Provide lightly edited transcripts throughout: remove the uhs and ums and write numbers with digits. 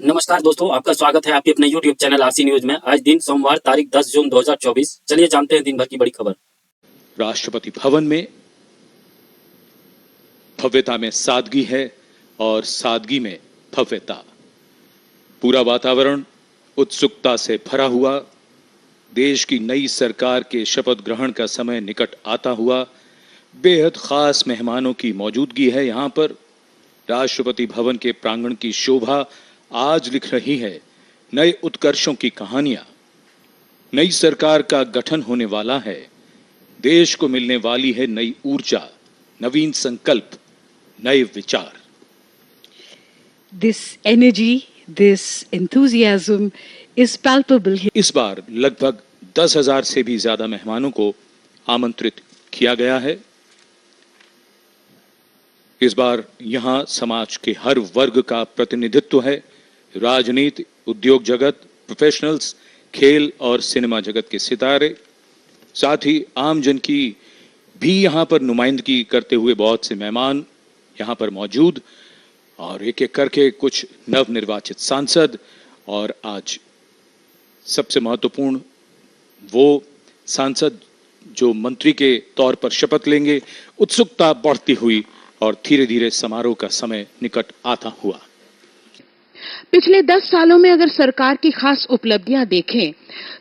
नमस्कार दोस्तों, आपका स्वागत है आपके अपने YouTube चैनल आरसी न्यूज में। आज दिन सोमवार तारीख 10 जून 2024। चलिए जानते हैं दिन भर की बड़ी खबर। राष्ट्रपति भवन में भव्यता में सादगी है और सादगी में भव्यता। पूरा वातावरण उत्सुकता से भरा हुआ। देश की नई सरकार के शपथ ग्रहण का समय निकट आता हुआ। बेहद खास मेहमानों की मौजूदगी है यहां पर। राष्ट्रपति भवन के प्रांगण की शोभा आज लिख रही है नए उत्कर्षों की कहानियां। नई सरकार का गठन होने वाला है। देश को मिलने वाली है नई ऊर्जा, नवीन संकल्प, नए विचार। This energy, this enthusiasm is palpable here. इस बार लगभग 10,000 से भी ज्यादा मेहमानों को आमंत्रित किया गया है। इस बार यहां समाज के हर वर्ग का प्रतिनिधित्व है। राजनीति, उद्योग जगत, प्रोफेशनल्स, खेल और सिनेमा जगत के सितारे, साथ ही आम जन की भी यहां पर नुमाइंदगी करते हुए बहुत से मेहमान यहां पर मौजूद, और एक एक करके कुछ नवनिर्वाचित सांसद, और आज सबसे महत्वपूर्ण वो सांसद जो मंत्री के तौर पर शपथ लेंगे। उत्सुकता बढ़ती हुई और धीरे धीरे समारोह का समय निकट आता हुआ। पिछले 10 सालों में अगर सरकार की खास उपलब्धियां देखें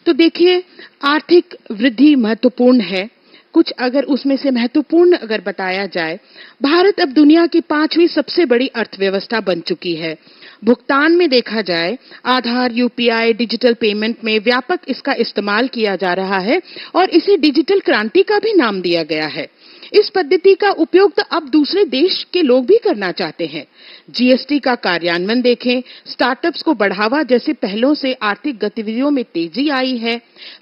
तो देखिए, आर्थिक वृद्धि महत्वपूर्ण है। कुछ अगर उसमें से महत्वपूर्ण अगर बताया जाए, भारत अब दुनिया की 5वीं सबसे बड़ी अर्थव्यवस्था बन चुकी है। भुगतान में देखा जाए, आधार, यूपीआई, डिजिटल पेमेंट में व्यापक इसका इस्तेमाल किया जा रहा है और इसे डिजिटल क्रांति का भी नाम दिया गया है। इस पद्धति का उपयोग तो अब दूसरे देश के लोग भी करना चाहते हैं। जीएसटी का कार्यान्वयन देखें, स्टार्टअप्स को बढ़ावा जैसे पहलों से आर्थिक गतिविधियों में तेजी आई है।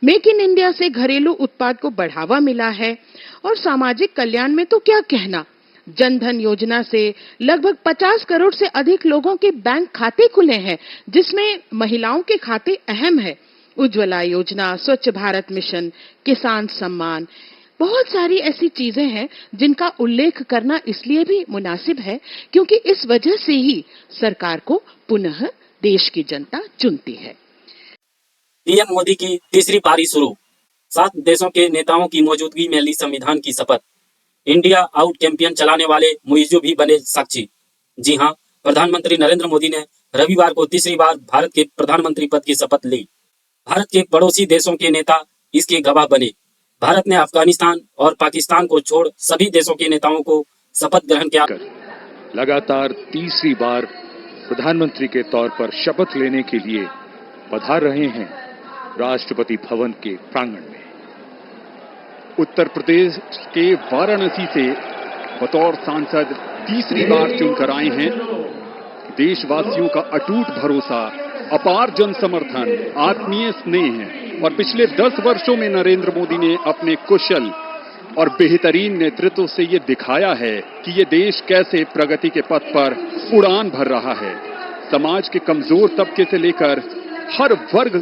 मेक इन इंडिया से घरेलू उत्पाद को बढ़ावा मिला है। और सामाजिक कल्याण में तो क्या कहना, जनधन योजना से लगभग 50 करोड़ से अधिक लोगों के बैंक खाते खुले हैं, जिसमें महिलाओं के खाते अहम है। उज्ज्वला योजना, स्वच्छ भारत मिशन, किसान सम्मान, बहुत सारी ऐसी चीजें हैं जिनका उल्लेख करना इसलिए भी मुनासिब है क्योंकि इस वजह से ही सरकार को पुनः देश की जनता चुनती है। पीएम मोदी की तीसरी पारी शुरू। 7 देशों के नेताओं की मौजूदगी में ली संविधान की शपथ। इंडिया आउट कैंपेन चलाने वाले मुइज़्ज़ू भी बने साक्षी। जी हां, प्रधानमंत्री नरेंद्र मोदी ने रविवार को तीसरी बार भारत के प्रधानमंत्री पद की शपथ ली। भारत के पड़ोसी देशों के नेता इसके गवाह बने। भारत ने अफगानिस्तान और पाकिस्तान को छोड़ सभी देशों के नेताओं को शपथ ग्रहण किया। लगातार तीसरी बार प्रधानमंत्री के तौर पर शपथ लेने के लिए पधार रहे हैं राष्ट्रपति भवन के प्रांगण में। उत्तर प्रदेश के वाराणसी से बतौर सांसद तीसरी बार चुनकर आए हैं। देशवासियों का अटूट भरोसा, अपार जन समर्थन, आत्मीय स्नेह है और पिछले 10 वर्षों में नरेंद्र मोदी ने अपने कुशल और बेहतरीन नेतृत्व से ये दिखाया है कि ये देश कैसे प्रगति के पथ पर उड़ान भर रहा है। समाज के कमजोर तबके से लेकर हर वर्ग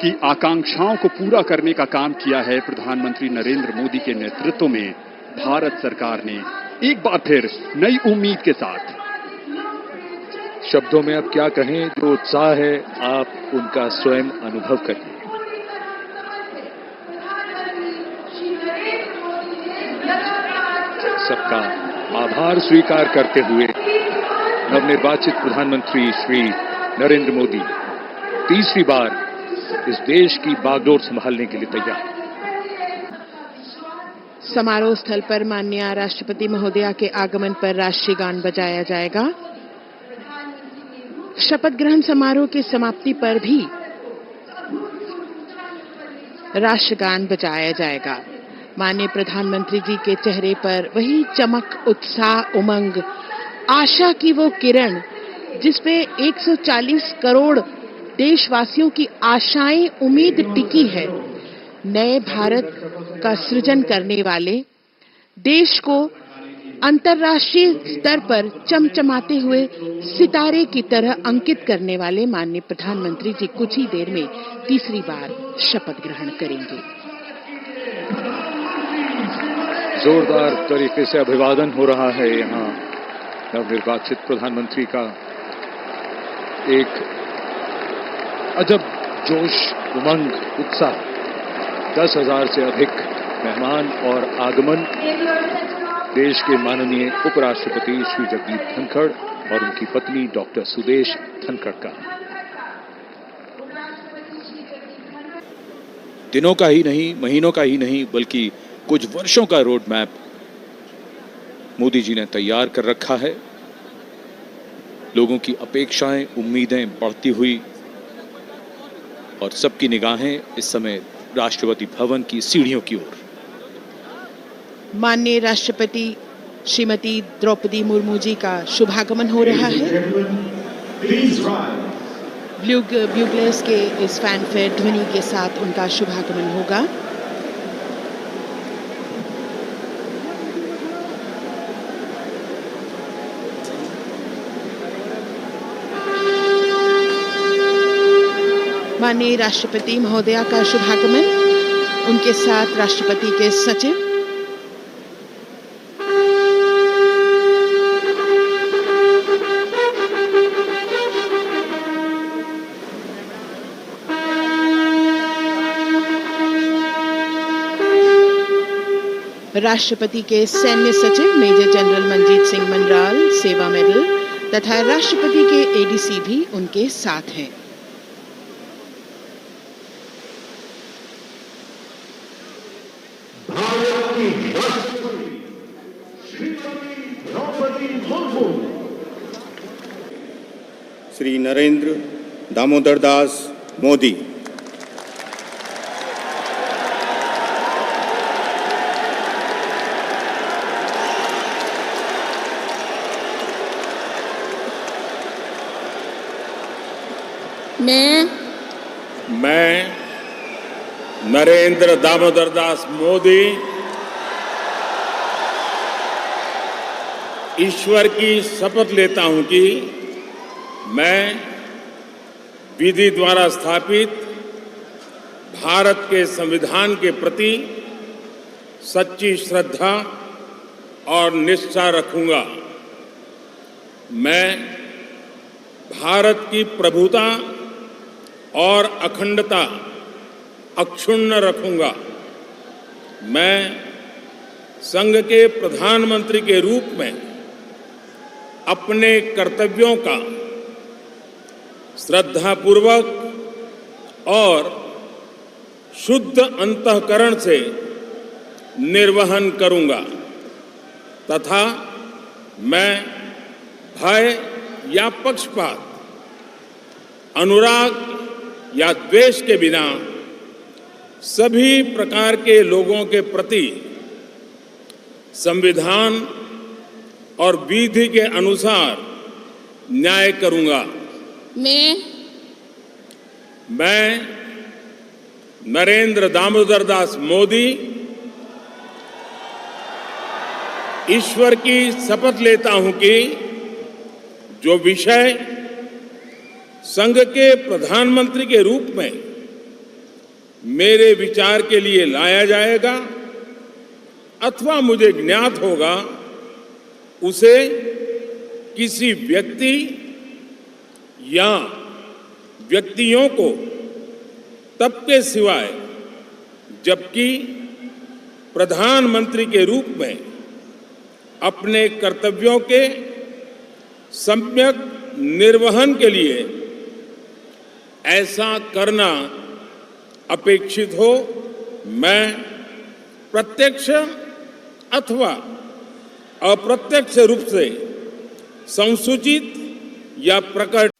की आकांक्षाओं को पूरा करने का काम किया है प्रधानमंत्री नरेंद्र मोदी के नेतृत्व में भारत सरकार ने। एक बार फिर नई उम्मीद के साथ। शब्दों में अब क्या कहें, जो उत्साह है आप उनका स्वयं अनुभव करिए। सबका आभार स्वीकार करते हुए नवनिर्वाचित प्रधानमंत्री श्री नरेंद्र मोदी तीसरी बार इस देश की बागडोर संभालने के लिए तैयार। समारोह स्थल पर माननीय राष्ट्रपति महोदया के आगमन पर राष्ट्रीय गान बजाया जाएगा। शपथ ग्रहण समारोह की समाप्ति पर भी राष्ट्रगान बजाया जाएगा। माननीय प्रधानमंत्री जी के चेहरे पर वही चमक, उत्साह, उमंग, आशा की वो किरण जिसपे 140 करोड़ देशवासियों की आशाएं, उम्मीद टिकी है। नए भारत का सृजन करने वाले, देश को अंतर्राष्ट्रीय स्तर पर चमचमाते हुए सितारे की तरह अंकित करने वाले माननीय प्रधानमंत्री जी कुछ ही देर में तीसरी बार शपथ ग्रहण करेंगे। जोरदार तरीके से अभिवादन हो रहा है यहाँ नवनिर्वाचित प्रधानमंत्री का। एक अजब जोश, उमंग, उत्साह, 10,000 से अधिक मेहमान और आगमन देश के माननीय उपराष्ट्रपति श्री जगदीप धनखड़ और उनकी पत्नी डॉक्टर सुदेश धनखड़ का। दिनों का ही नहीं, महीनों का ही नहीं, बल्कि कुछ वर्षों का रोड मैप मोदी जी ने तैयार कर रखा है। लोगों की अपेक्षाएं, उम्मीदें बढ़ती हुई और सबकी निगाहें इस समय राष्ट्रपति भवन की सीढ़ियों की ओर। माननीय राष्ट्रपति श्रीमती द्रौपदी मुर्मू जी का शुभागमन हो रहा है। ब्यूगलर्स के इस फैनफेयर ध्वनि के साथ उनका शुभागमन होगा। माननीय राष्ट्रपति महोदया का शुभागमन, उनके साथ राष्ट्रपति के सचिव, राष्ट्रपति के सैन्य सचिव मेजर जनरल मनजीत सिंह मनराल सेवा मेडल तथा राष्ट्रपति के एडीसी भी उनके साथ हैं। श्री नरेंद्र दामोदर दास मोदी। मैं नरेंद्र दामोदर दास मोदी ईश्वर की शपथ लेता हूं कि मैं विधि द्वारा स्थापित भारत के संविधान के प्रति सच्ची श्रद्धा और निष्ठा रखूंगा। मैं भारत की प्रभुता और अखंडता अक्षुण्ण रखूंगा। मैं संघ के प्रधानमंत्री के रूप में अपने कर्तव्यों का श्रद्धापूर्वक और शुद्ध अंतःकरण से निर्वहन करूंगा तथा मैं भय या पक्षपात, अनुराग या द्वेष के बिना सभी प्रकार के लोगों के प्रति संविधान और विधि के अनुसार न्याय करूंगा। मैं नरेंद्र दामोदर दास मोदी ईश्वर की शपथ लेता हूं कि जो विषय संघ के प्रधानमंत्री के रूप में मेरे विचार के लिए लाया जाएगा अथवा मुझे ज्ञात होगा, उसे किसी व्यक्ति या व्यक्तियों को तब के सिवाय जबकि प्रधानमंत्री के रूप में अपने कर्तव्यों के सम्यक निर्वहन के लिए ऐसा करना अपेक्षित हो, मैं प्रत्यक्ष अथवा अप्रत्यक्ष रूप से संसूचित या प्रकट।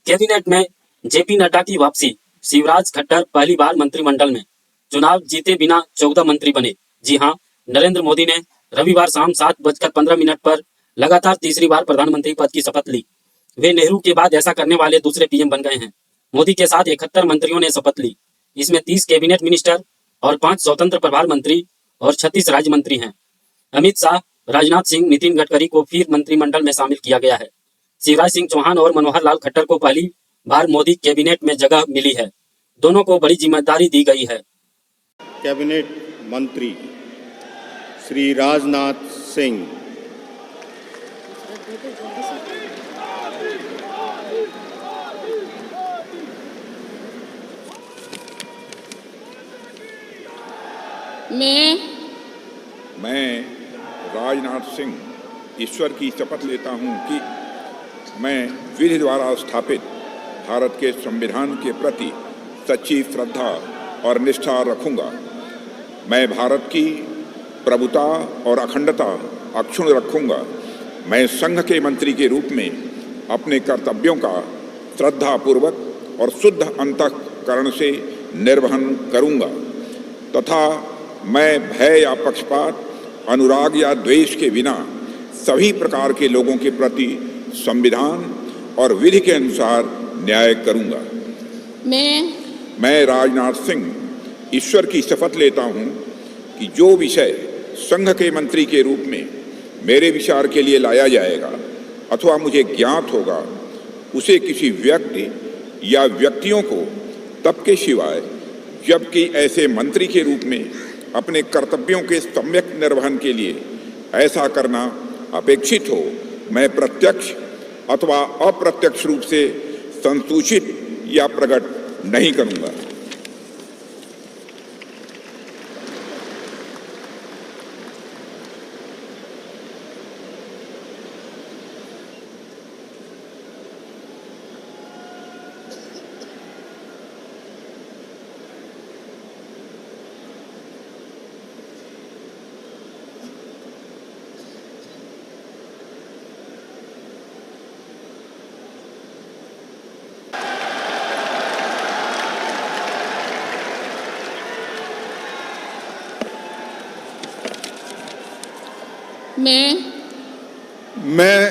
कैबिनेट में जेपी नड्डा की वापसी। शिवराज खट्टर पहली बार मंत्रिमंडल में। चुनाव जीते बिना 14 मंत्री बने। जी हां, नरेंद्र मोदी ने रविवार शाम 7:15 पर लगातार तीसरी बार प्रधानमंत्री पद की शपथ ली। वे नेहरू के बाद ऐसा करने वाले दूसरे पीएम बन गए हैं। मोदी के साथ 71 मंत्रियों ने शपथ ली। इसमें 30 कैबिनेट मिनिस्टर और 5 स्वतंत्र प्रभार मंत्री और 36 राज्य मंत्री हैं। अमित शाह, राजनाथ सिंह, नितिन गडकरी को फिर मंत्रिमंडल में शामिल किया गया है। शिवराज सिंह चौहान और मनोहर लाल खट्टर को पहली बार मोदी कैबिनेट में जगह मिली है। दोनों को बड़ी जिम्मेदारी दी गई है। कैबिनेट मंत्री श्री राजनाथ सिंह, मैं राजनाथ सिंह ईश्वर की शपथ लेता हूं कि मैं विधि द्वारा स्थापित भारत के संविधान के प्रति सच्ची श्रद्धा और निष्ठा रखूंगा। मैं भारत की प्रभुता और अखंडता अक्षुण्ण रखूंगा। मैं संघ के मंत्री के रूप में अपने कर्तव्यों का श्रद्धापूर्वक और शुद्ध अंतःकरण से निर्वहन करूंगा तथा मैं भय या पक्षपात, अनुराग या द्वेष के बिना सभी प्रकार के लोगों के प्रति संविधान और विधि के अनुसार न्याय करूंगा। मैं राजनाथ सिंह ईश्वर की शपथ लेता हूं कि जो विषय संघ के मंत्री के रूप में मेरे विचार के लिए लाया जाएगा अथवा मुझे ज्ञात होगा, उसे किसी व्यक्ति या व्यक्तियों को तब के सिवाय जबकि ऐसे मंत्री के रूप में अपने कर्तव्यों के सम्यक निर्वहन के लिए ऐसा करना अपेक्षित हो, मैं प्रत्यक्ष अथवा अप्रत्यक्ष रूप से संसूचित या प्रकट नहीं करूंगा। मैं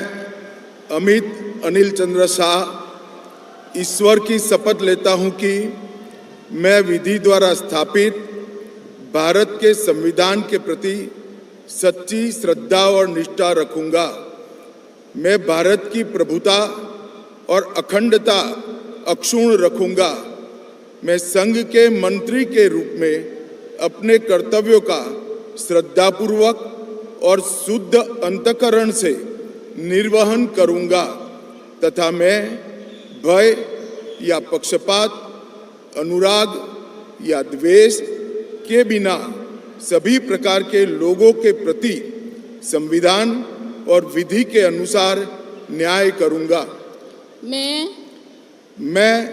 अमित अनिल चंद्र शाह ईश्वर की शपथ लेता हूं कि मैं विधि द्वारा स्थापित भारत के संविधान के प्रति सच्ची श्रद्धा और निष्ठा रखूंगा। मैं भारत की प्रभुता और अखंडता अक्षुण्ण रखूंगा। मैं संघ के मंत्री के रूप में अपने कर्तव्यों का श्रद्धापूर्वक और शुद्ध अंतःकरण से निर्वहन करूंगा तथा मैं भय या पक्षपात, अनुराग या द्वेष के बिना सभी प्रकार के लोगों के प्रति संविधान और विधि के अनुसार न्याय करूंगा। मैं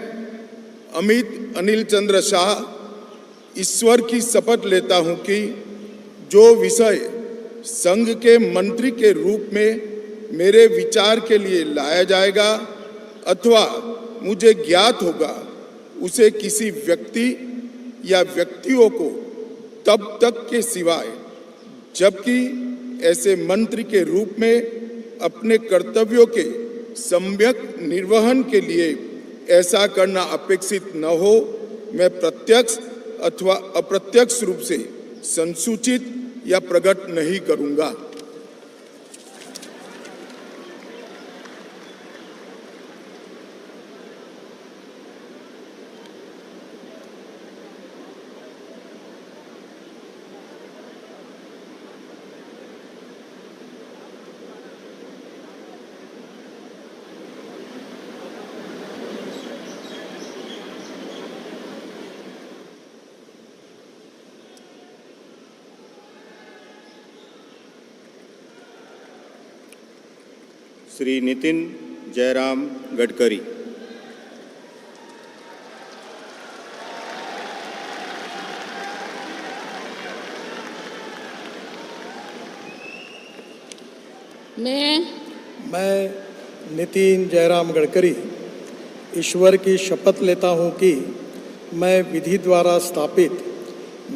अमित अनिल चंद्र शाह ईश्वर की शपथ लेता हूं कि जो विषय संघ के मंत्री के रूप में मेरे विचार के लिए लाया जाएगा अथवा मुझे ज्ञात होगा, उसे किसी व्यक्ति या व्यक्तियों को तब तक के सिवाय जबकि ऐसे मंत्री के रूप में अपने कर्तव्यों के सम्यक निर्वहन के लिए ऐसा करना अपेक्षित न हो, मैं प्रत्यक्ष अथवा अप्रत्यक्ष रूप से संसूचित या प्रकट नहीं करूंगा। श्री नितिन जयराम गडकरी। मैं नितिन जयराम गडकरी ईश्वर की शपथ लेता हूं कि मैं विधि द्वारा स्थापित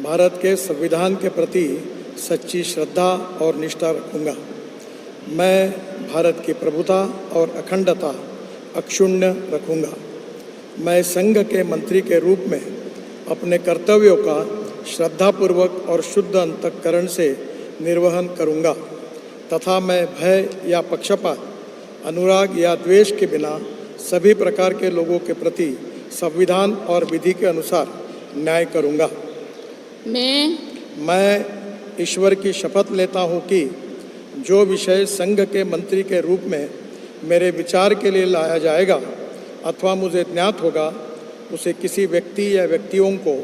भारत के संविधान के प्रति सच्ची श्रद्धा और निष्ठा रखूंगा। मैं भारत की प्रभुता और अखंडता अक्षुण्ण रखूंगा। मैं संघ के मंत्री के रूप में अपने कर्तव्यों का श्रद्धापूर्वक और शुद्ध अंतःकरण से निर्वहन करूंगा तथा मैं भय या पक्षपात, अनुराग या द्वेष के बिना सभी प्रकार के लोगों के प्रति संविधान और विधि के अनुसार न्याय करूंगा। मैं ईश्वर की शपथ लेता हूं कि जो विषय संघ के मंत्री के रूप में मेरे विचार के लिए लाया जाएगा अथवा मुझे ज्ञात होगा, उसे किसी व्यक्ति या व्यक्तियों को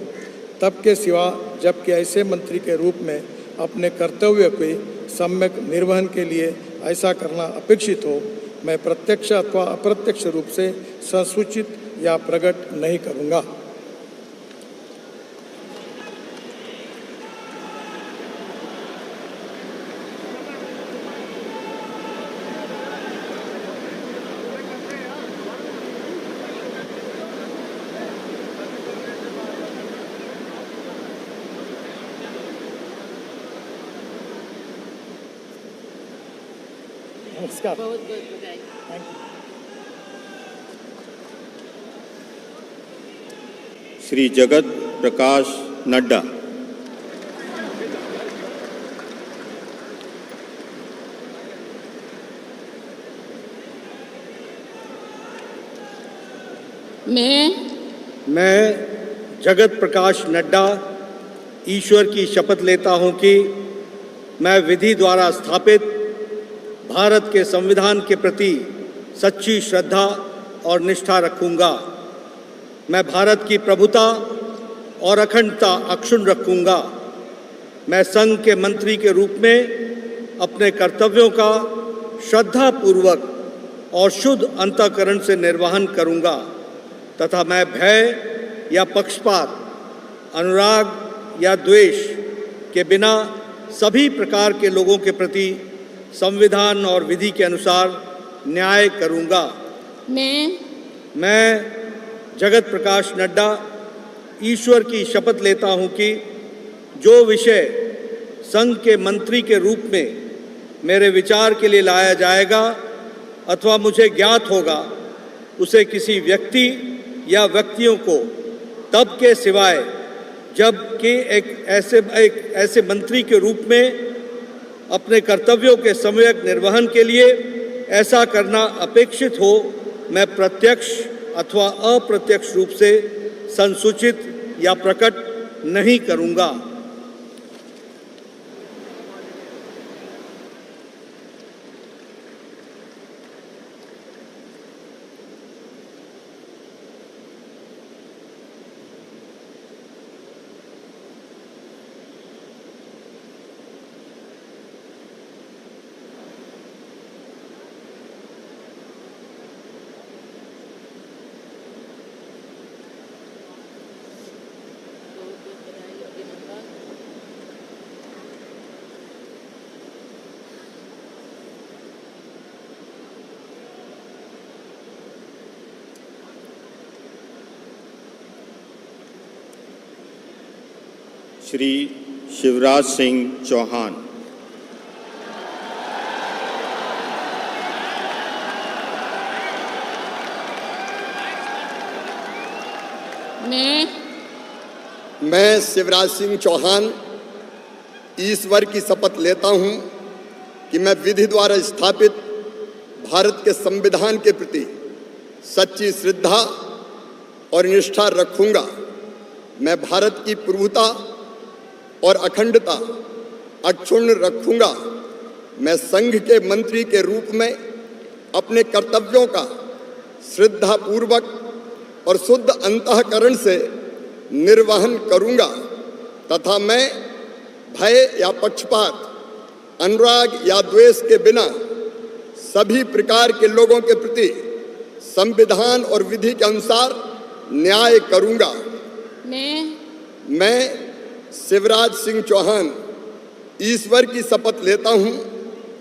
तब के सिवा जबकि ऐसे मंत्री के रूप में अपने कर्तव्य के सम्यक निर्वहन के लिए ऐसा करना अपेक्षित हो, मैं प्रत्यक्ष अथवा अप्रत्यक्ष रूप से संसूचित या प्रकट नहीं करूँगा। नमस्कार। बहुत बहुत बधाई। श्री जगत प्रकाश नड्डा। मैं जगत प्रकाश नड्डा ईश्वर की शपथ लेता हूं कि मैं विधि द्वारा स्थापित भारत के संविधान के प्रति सच्ची श्रद्धा और निष्ठा रखूंगा। मैं भारत की प्रभुता और अखंडता अक्षुण्ण रखूंगा। मैं संघ के मंत्री के रूप में अपने कर्तव्यों का श्रद्धापूर्वक और शुद्ध अंतःकरण से निर्वहन करूंगा तथा मैं भय या पक्षपात, अनुराग या द्वेष के बिना सभी प्रकार के लोगों के प्रति संविधान और विधि के अनुसार न्याय करूंगा। मैं जगत प्रकाश नड्डा ईश्वर की शपथ लेता हूं कि जो विषय संघ के मंत्री के रूप में मेरे विचार के लिए लाया जाएगा अथवा मुझे ज्ञात होगा, उसे किसी व्यक्ति या व्यक्तियों को तब के सिवाय जबकि एक ऐसे मंत्री के रूप में अपने कर्तव्यों के सम्यक निर्वहन के लिए ऐसा करना अपेक्षित हो, मैं प्रत्यक्ष अथवा अप्रत्यक्ष रूप से संसूचित या प्रकट नहीं करूंगा। श्री शिवराज सिंह चौहान। मैं शिवराज सिंह चौहान ईश्वर की शपथ लेता हूं कि मैं विधि द्वारा स्थापित भारत के संविधान के प्रति सच्ची श्रद्धा और निष्ठा रखूंगा। मैं भारत की प्रभुता और अखंडता अक्षुण्ण रखूंगा। मैं संघ के मंत्री के रूप में अपने कर्तव्यों का श्रद्धापूर्वक और शुद्ध अंतःकरण से निर्वहन करूंगा तथा मैं भय या पक्षपात, अनुराग या द्वेष के बिना सभी प्रकार के लोगों के प्रति संविधान और विधि के अनुसार न्याय करूंगा। मैं शिवराज सिंह चौहान ईश्वर की शपथ लेता हूं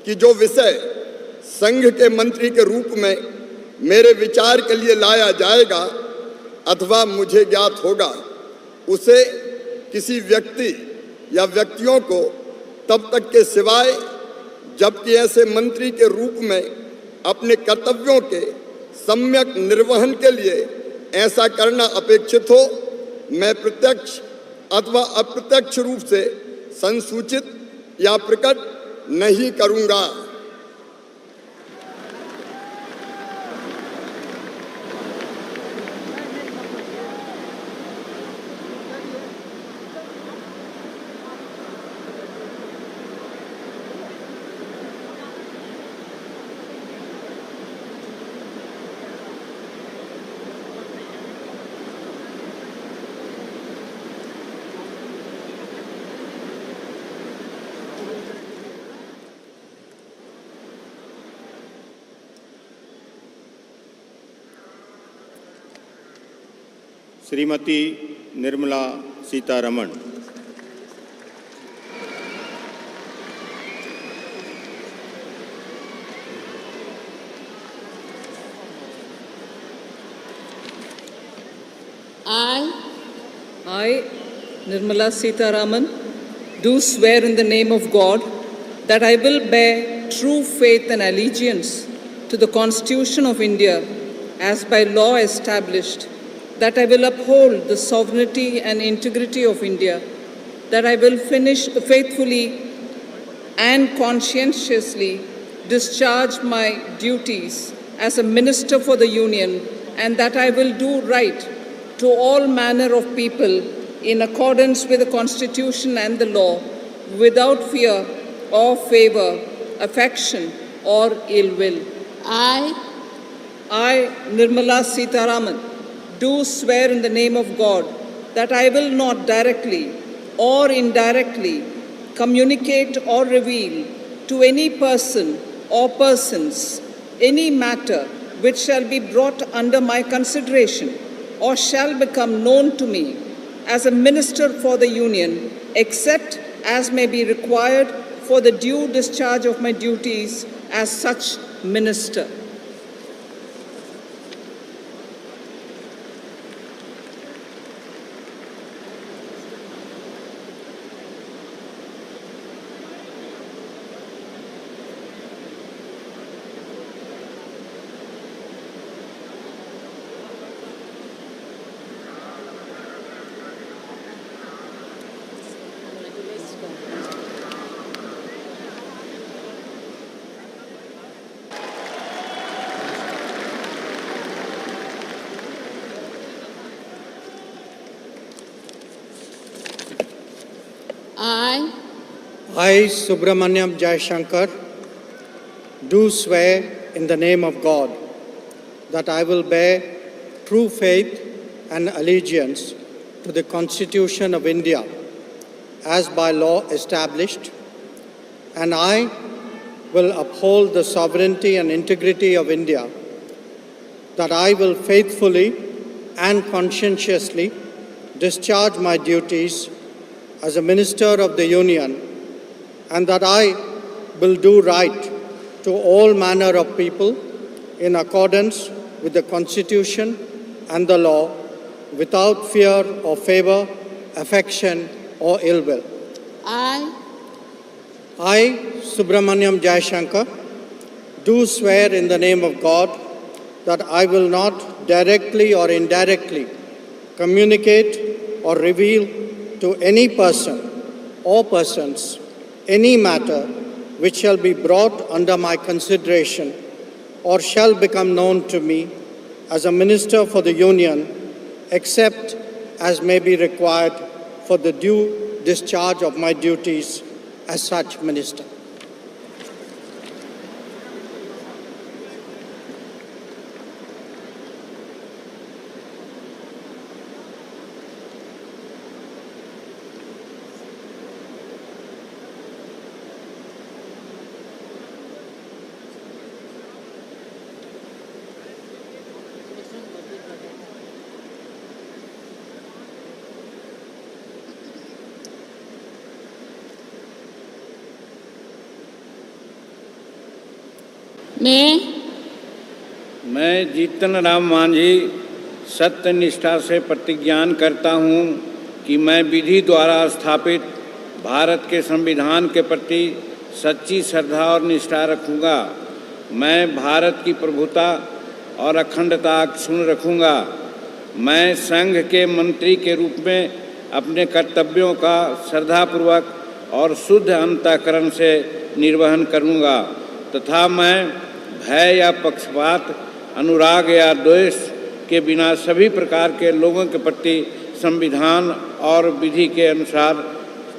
कि जो विषय संघ के मंत्री के रूप में मेरे विचार के लिए लाया जाएगा अथवा मुझे ज्ञात होगा, उसे किसी व्यक्ति या व्यक्तियों को तब तक के सिवाय जबकि ऐसे मंत्री के रूप में अपने कर्तव्यों के सम्यक निर्वहन के लिए ऐसा करना अपेक्षित हो, मैं प्रत्यक्ष अथवा अप्रत्यक्ष रूप से संसूचित या प्रकट नहीं करूंगा। Shrimati Nirmala Sitharaman. I, Nirmala Sitharaman, do swear in the name of God that I will bear true faith and allegiance to the Constitution of India as by law established, that I will uphold the sovereignty and integrity of India, that I will faithfully and conscientiously discharge my duties as a Minister for the Union, and that I will do right to all manner of people in accordance with the Constitution and the law, without fear or favor, affection or ill will. I, Nirmala Sitharaman, do swear in the name of God that I will not directly or indirectly communicate or reveal to any person or persons any matter which shall be brought under my consideration or shall become known to me as a Minister for the Union, except as may be required for the due discharge of my duties as such Minister. I, Subramaniam Jaishankar, do swear in the name of God that I will bear true faith and allegiance to the Constitution of India as by law established, and I will uphold the sovereignty and integrity of India, that I will faithfully and conscientiously discharge my duties as a Minister of the Union, and that I will do right to all manner of people in accordance with the Constitution and the law, without fear or favor, affection or ill will. I, Subramaniam Jaishankar, do swear in the name of God that I will not directly or indirectly communicate or reveal to any person or persons any matter which shall be brought under my consideration or shall become known to me as a Minister for the Union, except as may be required for the due discharge of my duties as such Minister. मैं जीतन राम मांझी सत्य निष्ठा से प्रतिज्ञान करता हूँ कि मैं विधि द्वारा स्थापित भारत के संविधान के प्रति सच्ची श्रद्धा और निष्ठा रखूँगा। मैं भारत की प्रभुता और अखंडता अक्षुण्ण रखूँगा। मैं संघ के मंत्री के रूप में अपने कर्तव्यों का श्रद्धापूर्वक और शुद्ध अंतःकरण से निर्वहन करूँगा तथा मैं भय या पक्षपात, अनुराग या द्वेष के बिना सभी प्रकार के लोगों के प्रति संविधान और विधि के अनुसार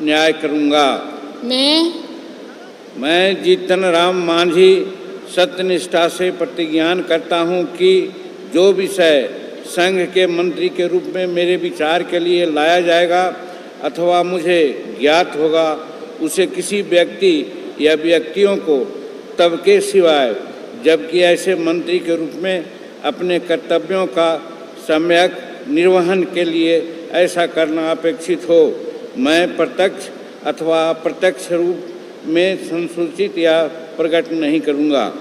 न्याय करूँगा। मैं जीतन राम मांझी सत्यनिष्ठा से प्रतिज्ञान करता हूँ कि जो विषय संघ के मंत्री के रूप में मेरे विचार के लिए लाया जाएगा अथवा मुझे ज्ञात होगा, उसे किसी व्यक्ति या व्यक्तियों को तब के सिवाय जबकि ऐसे मंत्री के रूप में अपने कर्तव्यों का सम्यक निर्वहन के लिए ऐसा करना अपेक्षित हो। मैं प्रत्यक्ष अथवा अप्रत्यक्ष रूप में संसूचित या प्रकट नहीं करूँगा।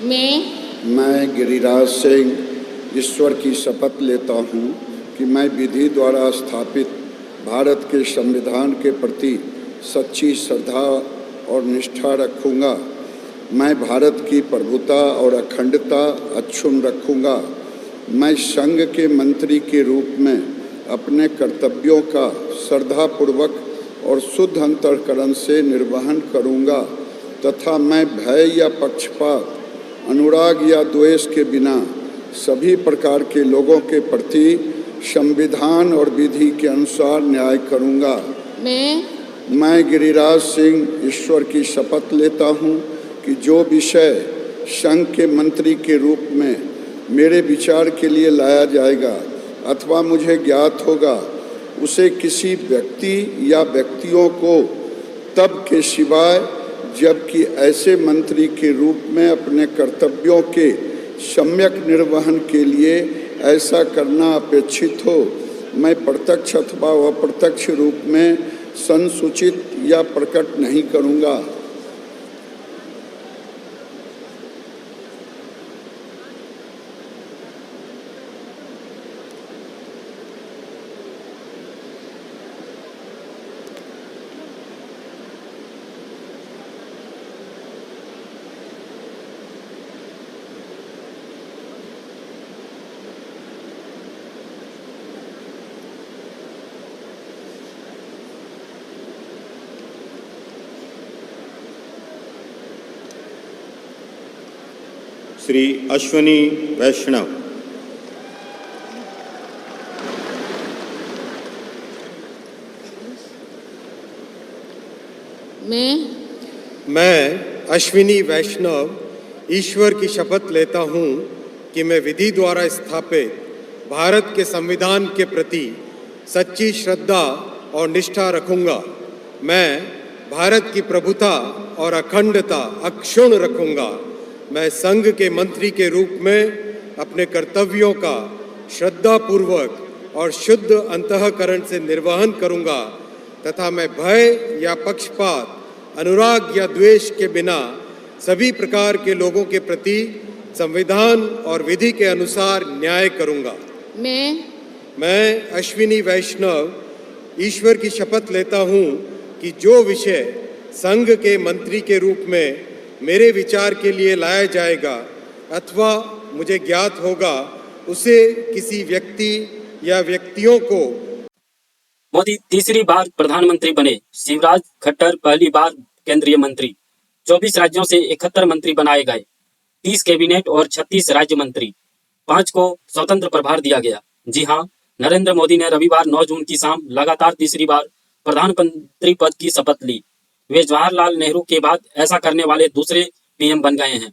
मैं गिरिराज सिंह ईश्वर की शपथ लेता हूँ कि मैं विधि द्वारा स्थापित भारत के संविधान के प्रति सच्ची श्रद्धा और निष्ठा रखूँगा। मैं भारत की प्रभुता और अखंडता अक्षुण्ण रखूँगा। मैं संघ के मंत्री के रूप में अपने कर्तव्यों का श्रद्धापूर्वक और शुद्ध अंतःकरण से निर्वहन करूँगा तथा मैं भय या पक्षपात, अनुराग या द्वेष के बिना सभी प्रकार के लोगों के प्रति संविधान और विधि के अनुसार न्याय करूँगा। मैं गिरिराज सिंह ईश्वर की शपथ लेता हूँ कि जो विषय संघ के मंत्री के रूप में मेरे विचार के लिए लाया जाएगा अथवा मुझे ज्ञात होगा, उसे किसी व्यक्ति या व्यक्तियों को तब के सिवाय जबकि ऐसे मंत्री के रूप में अपने कर्तव्यों के सम्यक निर्वहन के लिए ऐसा करना अपेक्षित हो, मैं प्रत्यक्ष अथवा अप्रत्यक्ष रूप में संसूचित या प्रकट नहीं करूँगा। श्री अश्विनी वैष्णव। मैं अश्विनी वैष्णव ईश्वर की शपथ लेता हूँ कि मैं विधि द्वारा स्थापित भारत के संविधान के प्रति सच्ची श्रद्धा और निष्ठा रखूँगा। मैं भारत की प्रभुता और अखंडता अक्षुण्ण रखूँगा। मैं संघ के मंत्री के रूप में अपने कर्तव्यों का श्रद्धापूर्वक और शुद्ध अंतःकरण से निर्वहन करूँगा तथा मैं भय या पक्षपात, अनुराग या द्वेष के बिना सभी प्रकार के लोगों के प्रति संविधान और विधि के अनुसार न्याय करूँगा। मैं अश्विनी वैष्णव ईश्वर की शपथ लेता हूँ कि जो विषय संघ के मंत्री के रूप में मेरे विचार के लिए लाया जाएगा अथवा मुझे ज्ञात होगा, उसे किसी व्यक्ति या व्यक्तियों को। मोदी तीसरी बार प्रधानमंत्री बने। शिवराज खट्टर पहली बार केंद्रीय मंत्री। 24 राज्यों से 71 मंत्री बनाए गए। 30 कैबिनेट और 36 राज्य मंत्री। 5 को स्वतंत्र प्रभार दिया गया। जी हाँ, नरेंद्र मोदी ने रविवार 9 जून की शाम लगातार तीसरी बार प्रधानमंत्री पद की शपथ ली। वे जवाहरलाल नेहरू के बाद ऐसा करने वाले दूसरे पीएम बन गए हैं।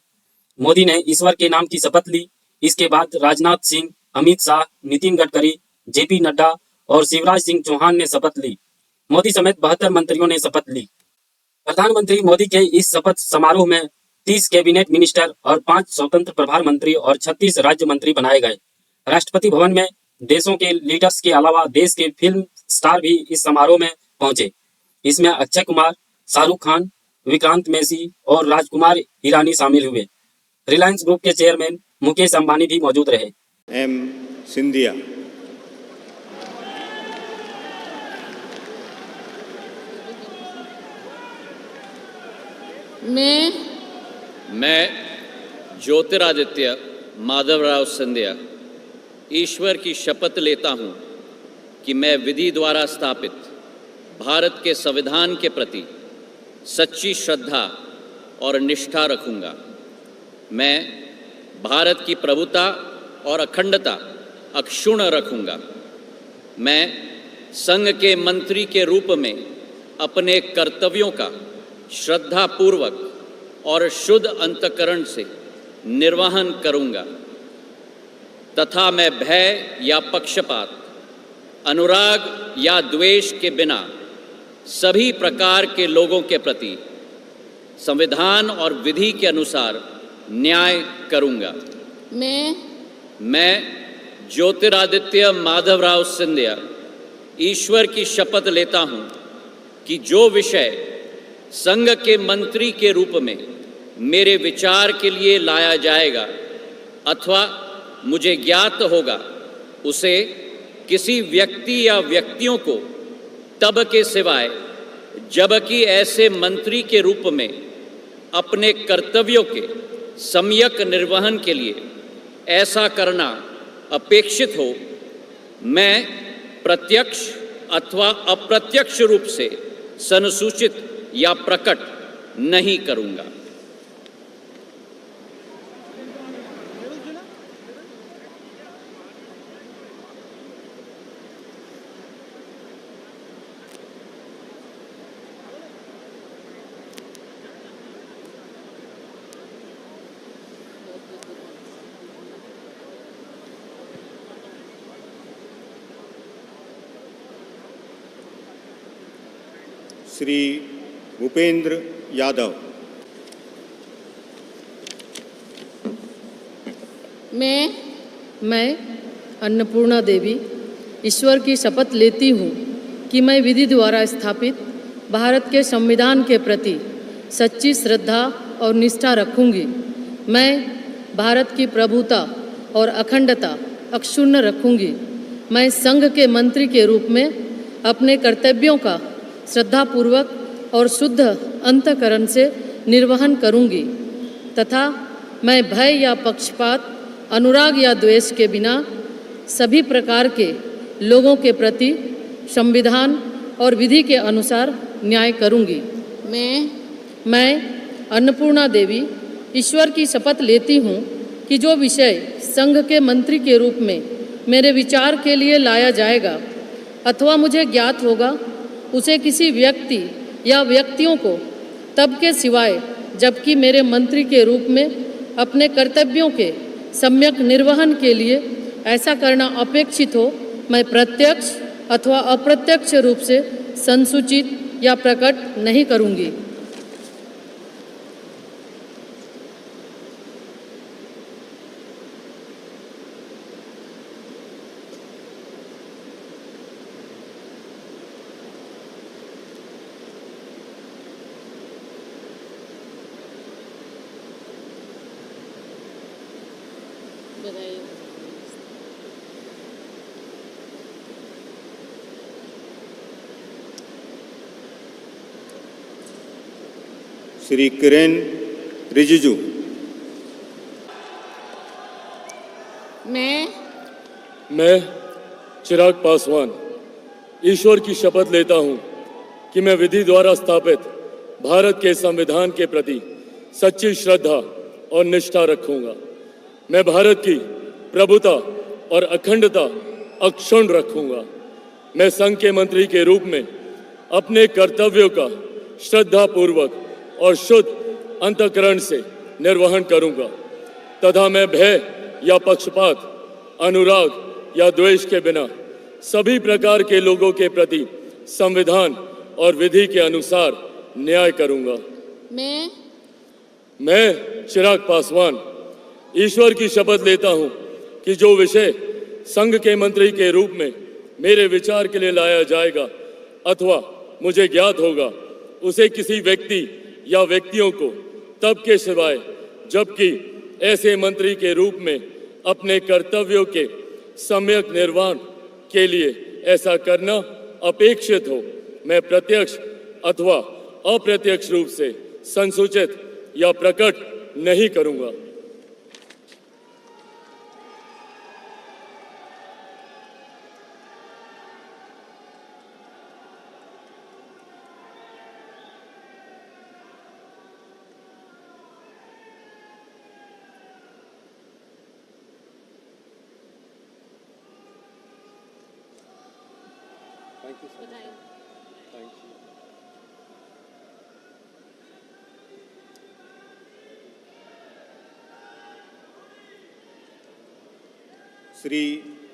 मोदी ने ईश्वर के नाम की शपथ ली। इसके बाद राजनाथ सिंह, अमित शाह, नितिन गडकरी, जेपी नड्डा और शिवराज सिंह चौहान ने शपथ ली। मोदी समेत 72 मंत्रियों ने शपथ ली। प्रधानमंत्री मोदी के इस शपथ समारोह में 30 कैबिनेट मिनिस्टर और 5 स्वतंत्र प्रभार मंत्री और 36 राज्य मंत्री बनाए गए। राष्ट्रपति भवन में देशों के लीडर्स के अलावा देश के फिल्म स्टार भी इस समारोह में पहुंचे। इसमें अक्षय कुमार, शाहरुख खान, विक्रांत मैसी और राजकुमार हिरानी शामिल हुए। रिलायंस ग्रुप के चेयरमैन मुकेश अंबानी भी मौजूद रहे। एम सिंधिया। मैं ज्योतिरादित्य माधवराव सिंधिया ईश्वर की शपथ लेता हूं कि मैं विधि द्वारा स्थापित भारत के संविधान के प्रति सच्ची श्रद्धा और निष्ठा रखूंगा। मैं भारत की प्रभुता और अखंडता अक्षुण्ण रखूंगा। मैं संघ के मंत्री के रूप में अपने कर्तव्यों का श्रद्धापूर्वक और शुद्ध अंतःकरण से निर्वहन करूंगा तथा मैं भय या पक्षपात, अनुराग या द्वेष के बिना सभी प्रकार के लोगों के प्रति संविधान और विधि के अनुसार न्याय करूंगा। मैं ज्योतिरादित्य माधवराव सिंधिया ईश्वर की शपथ लेता हूं कि जो विषय संघ के मंत्री के रूप में मेरे विचार के लिए लाया जाएगा अथवा मुझे ज्ञात होगा, उसे किसी व्यक्ति या व्यक्तियों को तब के सिवाय जबकि ऐसे मंत्री के रूप में अपने कर्तव्यों के सम्यक निर्वहन के लिए ऐसा करना अपेक्षित हो, मैं प्रत्यक्ष अथवा अप्रत्यक्ष रूप से संसूचित या प्रकट नहीं करूंगा। श्री भूपेंद्र यादव। मैं अन्नपूर्णा देवी ईश्वर की शपथ लेती हूँ कि मैं विधि द्वारा स्थापित भारत के संविधान के प्रति सच्ची श्रद्धा और निष्ठा रखूँगी। मैं भारत की प्रभुता और अखंडता अक्षुण्ण रखूँगी। मैं संघ के मंत्री के रूप में अपने कर्तव्यों का श्रद्धापूर्वक और शुद्ध अंतःकरण से निर्वहन करूंगी तथा मैं भय या पक्षपात, अनुराग या द्वेष के बिना सभी प्रकार के लोगों के प्रति संविधान और विधि के अनुसार न्याय करूंगी। मैं अन्नपूर्णा देवी ईश्वर की शपथ लेती हूँ कि जो विषय संघ के मंत्री के रूप में मेरे विचार के लिए लाया जाएगा अथवा मुझे ज्ञात होगा, उसे किसी व्यक्ति या व्यक्तियों को तब के सिवाय जबकि मेरे मंत्री के रूप में अपने कर्तव्यों के सम्यक निर्वहन के लिए ऐसा करना अपेक्षित हो, मैं प्रत्यक्ष अथवा अप्रत्यक्ष रूप से संसूचित या प्रकट नहीं करूंगी। श्री किरेन रिजिजू। मैं चिराग पासवान ईश्वर की शपथ लेता हूं कि मैं विधि द्वारा स्थापित भारत के संविधान के प्रति सच्ची श्रद्धा और निष्ठा रखूंगा। मैं भारत की प्रभुता और अखंडता अक्षुण्ण रखूंगा। मैं संघ के मंत्री के रूप में अपने कर्तव्यों का श्रद्धापूर्वक और शुद्ध अंतःकरण से निर्वहन करूंगा तथा मैं भय या पक्षपात, अनुराग या द्वेष के बिना सभी प्रकार के लोगों के प्रति संविधान और विधि के अनुसार न्याय करूंगा। मैं चिराग पासवान ईश्वर की शपथ लेता हूं कि जो विषय संघ के मंत्री के रूप में मेरे विचार के लिए लाया जाएगा अथवा मुझे ज्ञात होगा, उसे किसी व्यक्ति या व्यक्तियों को तब के सिवाय जबकि ऐसे मंत्री के रूप में अपने कर्तव्यों के सम्यक निर्वहन के लिए ऐसा करना अपेक्षित हो, मैं प्रत्यक्ष अथवा अप्रत्यक्ष रूप से संसूचित या प्रकट नहीं करूंगा। श्री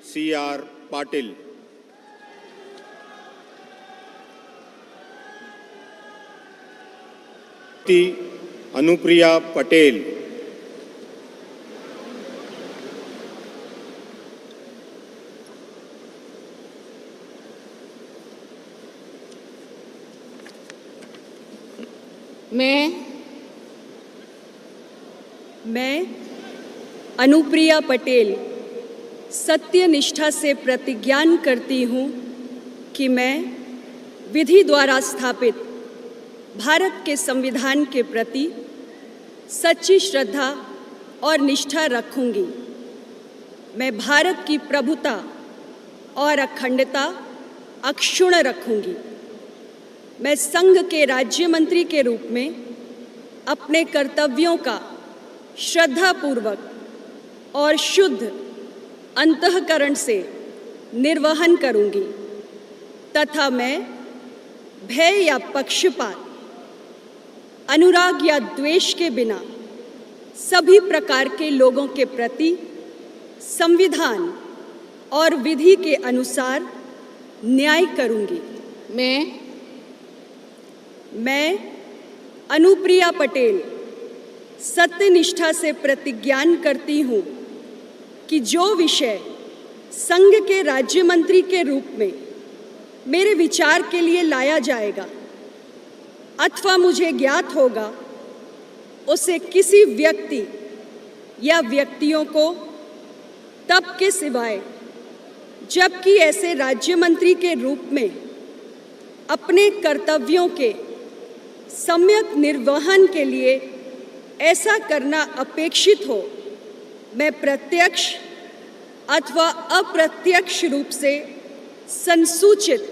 C.R. पाटिल, अनुप्रिया पटेल, मैं अनुप्रिया पटेल सत्य निष्ठा से प्रतिज्ञान करती हूँ कि मैं विधि द्वारा स्थापित भारत के संविधान के प्रति सच्ची श्रद्धा और निष्ठा रखूंगी। मैं भारत की प्रभुता और अखंडता अक्षुण्ण रखूंगी। मैं संघ के राज्य मंत्री के रूप में अपने कर्तव्यों का श्रद्धापूर्वक और शुद्ध अंतःकरण से निर्वहन करूंगी तथा मैं भय या पक्षपात, अनुराग या द्वेष के बिना सभी प्रकार के लोगों के प्रति संविधान और विधि के अनुसार न्याय करूंगी। मैं अनुप्रिया पटेल सत्यनिष्ठा से प्रतिज्ञान करती हूँ कि जो विषय संघ के राज्य मंत्री के रूप में मेरे विचार के लिए लाया जाएगा अथवा मुझे ज्ञात होगा, उसे किसी व्यक्ति या व्यक्तियों को तब के सिवाय जबकि ऐसे राज्य मंत्री के रूप में अपने कर्तव्यों के सम्यक निर्वहन के लिए ऐसा करना अपेक्षित हो, मैं प्रत्यक्ष अथवा अप्रत्यक्ष रूप से संसूचित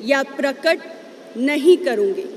या प्रकट नहीं करूंगी।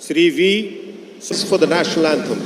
Shri V. for the national anthem.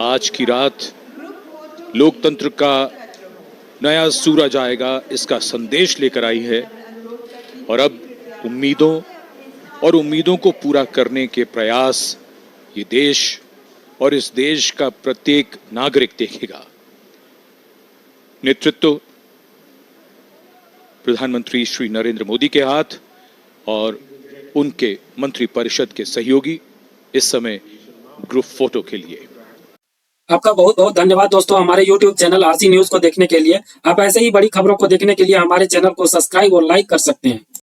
आज की रात लोकतंत्र का नया सूरज आएगा, इसका संदेश लेकर आई है और अब उम्मीदों को पूरा करने के प्रयास ये देश और इस देश का प्रत्येक नागरिक देखेगा। नेतृत्व प्रधानमंत्री श्री नरेंद्र मोदी के हाथ और उनके मंत्रिपरिषद के सहयोगी इस समय ग्रुप फोटो के लिए। आपका बहुत बहुत धन्यवाद दोस्तों, हमारे YouTube चैनल RC न्यूज को देखने के लिए। आप ऐसे ही बड़ी खबरों को देखने के लिए हमारे चैनल को सब्सक्राइब और लाइक कर सकते हैं।